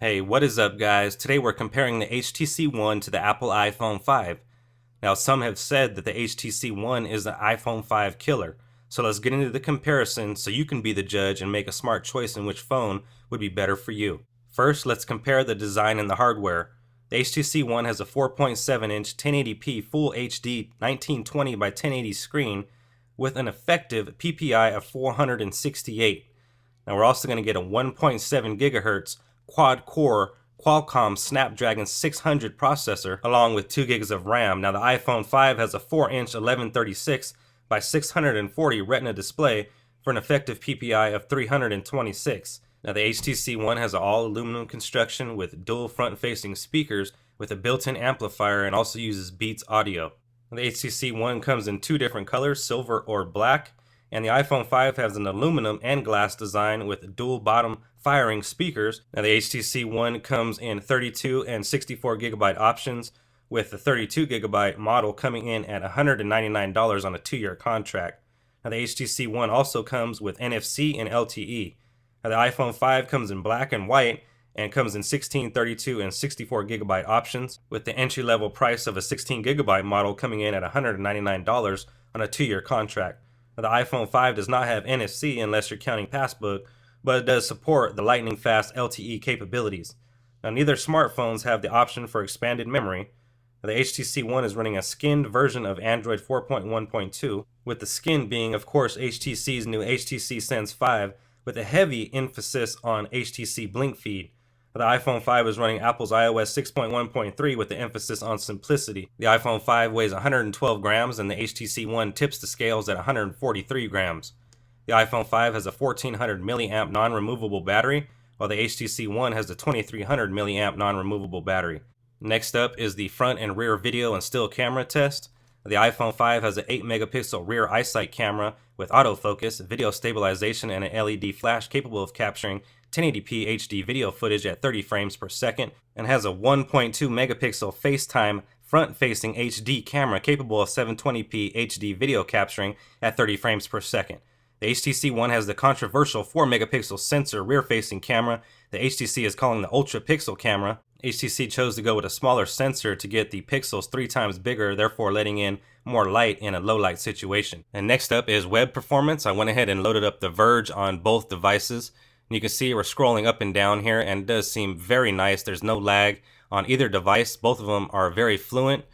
Hey, what is up guys? Today we're comparing the HTC One to the Apple iPhone 5. Now some have said that the HTC One is the iPhone 5 killer. So let's get into the comparison so you can be the judge and make a smart choice in which phone would be better for you. First, let's compare the design and the hardware. The HTC One has a 4.7-inch 1080p Full HD 1920 by 1080 screen with an effective PPI of 468. Now we're also going to get a 1.7 gigahertz quad-core Qualcomm Snapdragon 600 processor along with 2 gigs of RAM. Now the iPhone 5 has a 4-inch 1136 by 640 Retina display for an effective PPI of 326. Now the HTC One has an all aluminum construction with dual front-facing speakers with a built-in amplifier and also uses Beats audio. The HTC One comes in two different colors, silver or black, and the iPhone 5 has an aluminum and glass design with dual bottom firing speakers. Now the HTC One comes in 32 and 64 gigabyte options, with the 32 gigabyte model coming in at $199 on a 2-year contract. Now the HTC One also comes with NFC and LTE. Now the iPhone 5 comes in black and white and comes in 16, 32, and 64 gigabyte options, with the entry-level price of a 16 gigabyte model coming in at $199 on a 2-year contract. Now, the iPhone 5 does not have NFC unless you're counting Passbook, but it does support the lightning fast LTE capabilities. Now, neither smartphones have the option for expanded memory. Now, the HTC One is running a skinned version of Android 4.1.2, with the skin being, of course, HTC's new HTC Sense 5, with a heavy emphasis on HTC Blink feed. The iPhone 5 is running Apple's iOS 6.1.3 with the emphasis on simplicity. The iPhone 5 weighs 112 grams and the HTC One tips the scales at 143 grams. The iPhone 5 has a 1400 milliamp non-removable battery, while the HTC One has a 2300 milliamp non-removable battery. Next up is the front and rear video and still camera test. The iPhone 5 has an 8 megapixel rear iSight camera with autofocus, video stabilization, and an LED flash capable of capturing 1080p HD video footage at 30 frames per second, and has a 1.2 megapixel FaceTime front-facing HD camera capable of 720p HD video capturing at 30 frames per second. The HTC One has the controversial 4 megapixel sensor rear-facing camera the HTC is calling the Ultra Pixel camera. HTC chose to go with a smaller sensor to get the pixels 3 times bigger, therefore letting in more light in a low light situation. And next up is web performance. I went ahead and loaded up The Verge on both devices. You can see we're scrolling up and down here, and it does seem very nice. There's no lag on either device. Both of them are very fluent,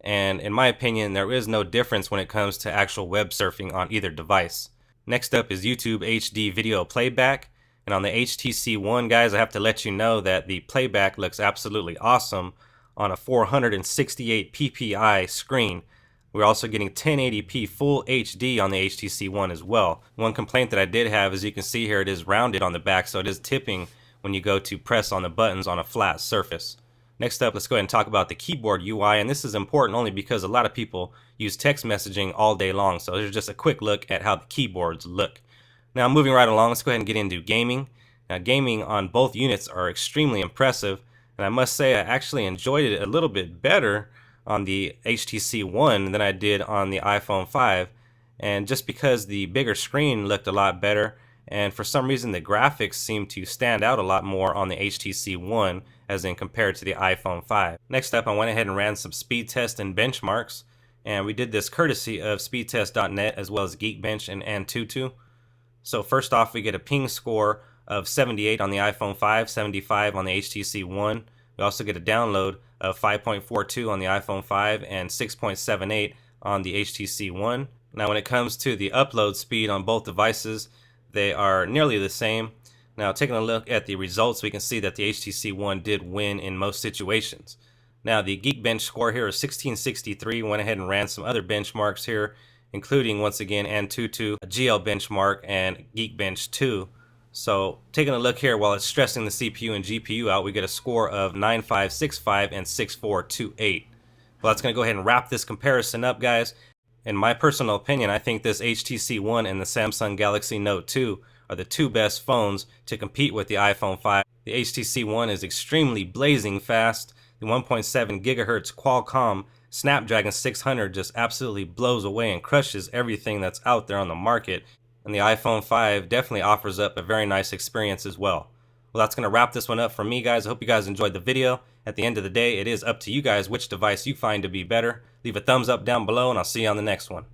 and in my opinion, there is no difference when it comes to actual web surfing on either device. Next up is YouTube HD video playback, and on the HTC One, guys, I have to let you know that the playback looks absolutely awesome on a 468 ppi screen. We're also getting 1080p Full HD on the HTC One as well. One complaint that I did have, as you can see here, it is rounded on the back, so it is tipping when you go to press on the buttons on a flat surface. Next up, let's go ahead and talk about the keyboard UI, and this is important only because a lot of people use text messaging all day long, so there's just a quick look at how the keyboards look. Now, moving right along, let's go ahead and get into gaming. Now, gaming on both units are extremely impressive, and I must say I actually enjoyed it a little bit better on the HTC One than I did on the iPhone 5, and just because the bigger screen looked a lot better, and for some reason the graphics seem to stand out a lot more on the HTC One as in compared to the iPhone 5. Next up, I went ahead and ran some speed tests and benchmarks, and we did this courtesy of speedtest.net as well as Geekbench and Antutu. So first off, we get a ping score of 78 on the iPhone 5, 75 on the HTC One. We also get a download of 5.42 on the iPhone 5 and 6.78 on the HTC One. Now when it comes to the upload speed on both devices, they are nearly the same. Now taking a look at the results, we can see that the HTC One did win in most situations. Now the Geekbench score here is 1663. Went ahead and ran some other benchmarks here, including once again Antutu, a GL benchmark, and Geekbench 2. So taking a look here, while it's stressing the CPU and GPU out, we get a score of 9565 and 6428. Well, that's going to go ahead and wrap this comparison up, guys. In my personal opinion, I think this HTC One and the Samsung Galaxy Note 2 are the two best phones to compete with the iPhone 5. The HTC One is extremely blazing fast. The 1.7 gigahertz Qualcomm Snapdragon 600 just absolutely blows away and crushes everything that's out there on the market. And the iPhone 5 definitely offers up a very nice experience as well. Well, that's going to wrap this one up for me, guys. I hope you guys enjoyed the video. At the end of the day, it is up to you guys which device you find to be better. Leave a thumbs up down below, and I'll see you on the next one.